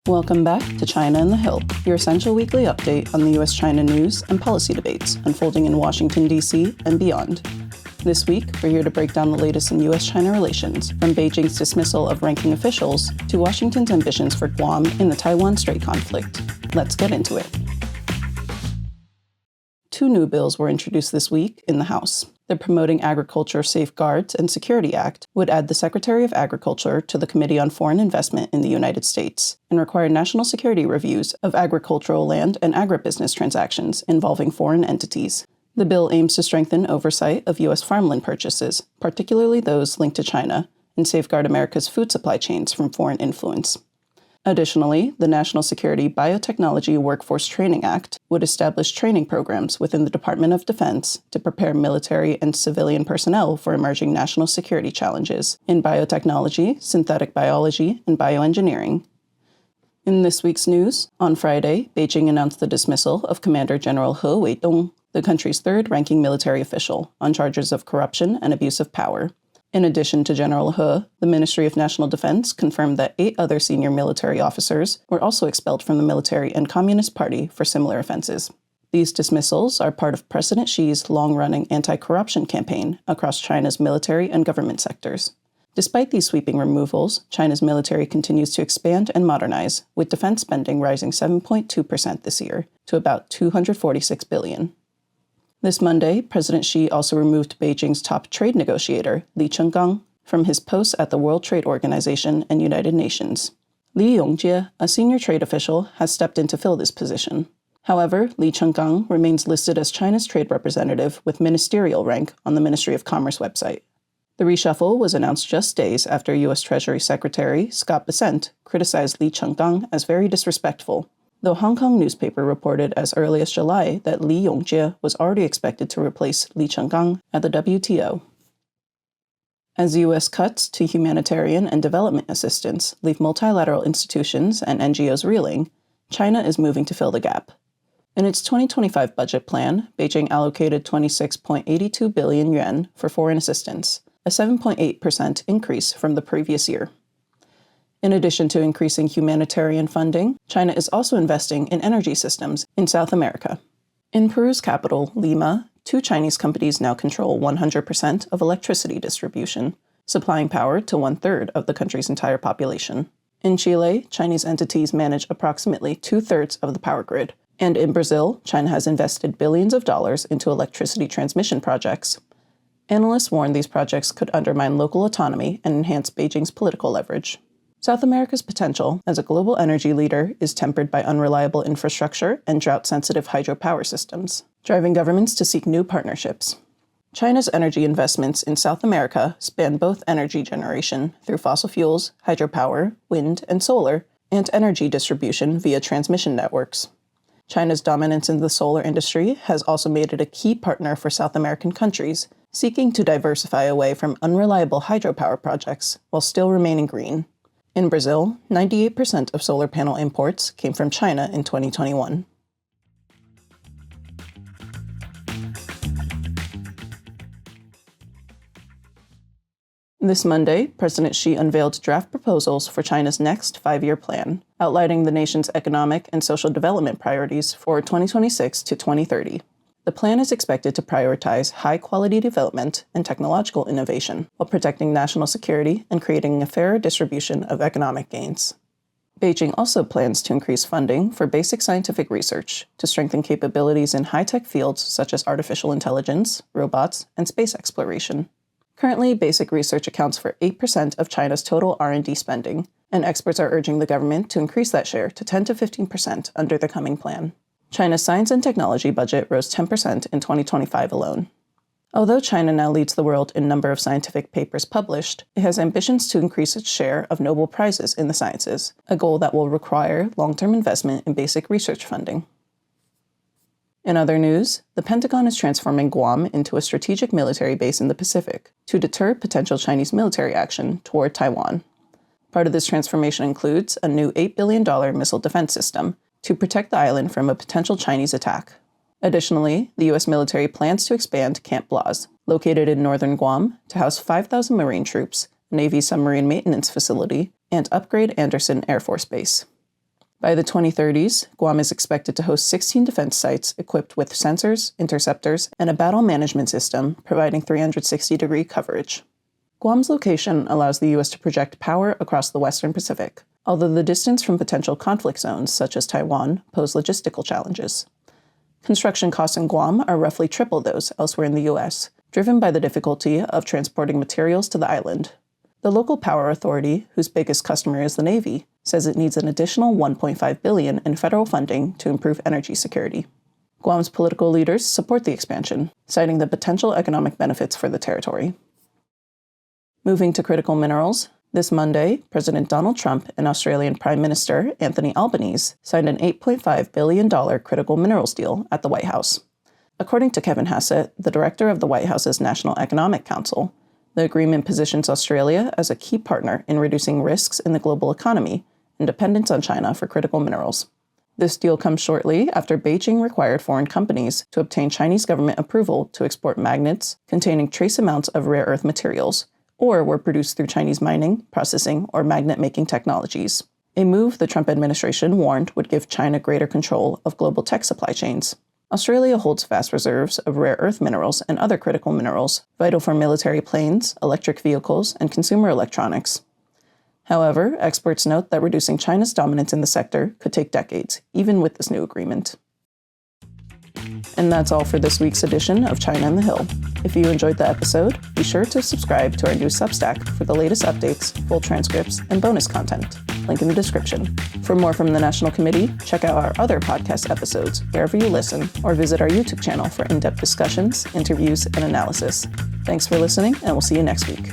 Welcome back to China and the Hill, your essential weekly update on the U.S. China news and policy debates unfolding in Washington, D.C. and beyond. This week, we're here to break down the latest in U.S. China relations, from Beijing's dismissal of ranking officials to Washington's ambitions for Guam in the Taiwan Strait conflict. Let's get into it. Two new bills were introduced this week in the House. The Promoting Agriculture Safeguards and Security Act would add the Secretary of Agriculture to the Committee on Foreign Investment in the United States and require national security reviews of agricultural land and agribusiness transactions involving foreign entities. The bill aims to strengthen oversight of U.S. farmland purchases, particularly those linked to China, and safeguard America's food supply chains from foreign influence. Additionally, the National Security Biotechnology Workforce Training Act would establish training programs within the Department of Defense to prepare military and civilian personnel for emerging national security challenges in biotechnology, synthetic biology, and bioengineering. In this week's news, on Friday, Beijing announced the dismissal of Commander General He Weidong, the country's third-ranking military official, on charges of corruption and abuse of power. In addition to General He, the Ministry of National Defense confirmed that 8 other senior military officers were also expelled from the military and Communist Party for similar offenses. These dismissals are part of President Xi's long-running anti-corruption campaign across China's military and government sectors. Despite these sweeping removals, China's military continues to expand and modernize, with defense spending rising 7.2% this year to about $246 billion. This Monday, President Xi also removed Beijing's top trade negotiator, Li Chenggang, from his post at the World Trade Organization and United Nations. Li Yongjie, a senior trade official, has stepped in to fill this position. However, Li Chenggang remains listed as China's trade representative with ministerial rank on the Ministry of Commerce website. The reshuffle was announced just days after U.S. Treasury Secretary Scott Bessent criticized Li Chenggang as very disrespectful, though Hong Kong newspaper reported as early as July that Li Yongjie was already expected to replace Li Chenggang at the WTO. As U.S. cuts to humanitarian and development assistance leave multilateral institutions and NGOs reeling, China is moving to fill the gap. In its 2025 budget plan, Beijing allocated 26.82 billion yuan for foreign assistance, a 7.8% increase from the previous year. In addition to increasing humanitarian funding, China is also investing in energy systems in South America. In Peru's capital, Lima, 2 Chinese companies now control 100% of electricity distribution, supplying power to 1/3 of the country's entire population. In Chile, Chinese entities manage approximately 2/3 of the power grid. And in Brazil, China has invested billions of dollars into electricity transmission projects. Analysts warn these projects could undermine local autonomy and enhance Beijing's political leverage. South America's potential as a global energy leader is tempered by unreliable infrastructure and drought-sensitive hydropower systems, driving governments to seek new partnerships. China's energy investments in South America span both energy generation through fossil fuels, hydropower, wind, and solar, and energy distribution via transmission networks. China's dominance in the solar industry has also made it a key partner for South American countries, seeking to diversify away from unreliable hydropower projects while still remaining green. In Brazil, 98% of solar panel imports came from China in 2021. This Monday, President Xi unveiled draft proposals for China's next 5-year plan, outlining the nation's economic and social development priorities for 2026 to 2030. The plan is expected to prioritize high-quality development and technological innovation while protecting national security and creating a fairer distribution of economic gains. Beijing also plans to increase funding for basic scientific research to strengthen capabilities in high-tech fields such as artificial intelligence, robots, and space exploration. Currently, basic research accounts for 8% of China's total R&D spending, and experts are urging the government to increase that share to 10 to 15% under the coming plan. China's science and technology budget rose 10% in 2025 alone. Although China now leads the world in number of scientific papers published, it has ambitions to increase its share of Nobel Prizes in the sciences, a goal that will require long-term investment in basic research funding. In other news, the Pentagon is transforming Guam into a strategic military base in the Pacific to deter potential Chinese military action toward Taiwan. Part of this transformation includes a new $8 billion missile defense system to protect the island from a potential Chinese attack. Additionally, the U.S. military plans to expand Camp Blaz, located in northern Guam, to house 5,000 Marine troops, a Navy submarine maintenance facility, and upgrade Andersen Air Force Base. By the 2030s, Guam is expected to host 16 defense sites equipped with sensors, interceptors, and a battle management system providing 360-degree coverage. Guam's location allows the U.S. to project power across the Western Pacific, although the distance from potential conflict zones such as Taiwan pose logistical challenges. Construction costs in Guam are roughly triple those elsewhere in the U.S., driven by the difficulty of transporting materials to the island. The local power authority, whose biggest customer is the Navy, says it needs an additional $1.5 billion in federal funding to improve energy security. Guam's political leaders support the expansion, citing the potential economic benefits for the territory. Moving to critical minerals, this Monday, President Donald Trump and Australian Prime Minister Anthony Albanese signed an $8.5 billion critical minerals deal at the White House. According to Kevin Hassett, the director of the White House's National Economic Council, the agreement positions Australia as a key partner in reducing risks in the global economy and dependence on China for critical minerals. This deal comes shortly after Beijing required foreign companies to obtain Chinese government approval to export magnets containing trace amounts of rare earth materials, or were produced through Chinese mining, processing, or magnet-making technologies, a move the Trump administration warned would give China greater control of global tech supply chains. Australia holds vast reserves of rare earth minerals and other critical minerals, vital for military planes, electric vehicles, and consumer electronics. However, experts note that reducing China's dominance in the sector could take decades, even with this new agreement. And that's all for this week's edition of China on the Hill. If you enjoyed the episode, be sure to subscribe to our new Substack for the latest updates, full transcripts, and bonus content. Link in the description. For more from the National Committee, check out our other podcast episodes wherever you listen, or visit our YouTube channel for in-depth discussions, interviews, and analysis. Thanks for listening, and we'll see you next week.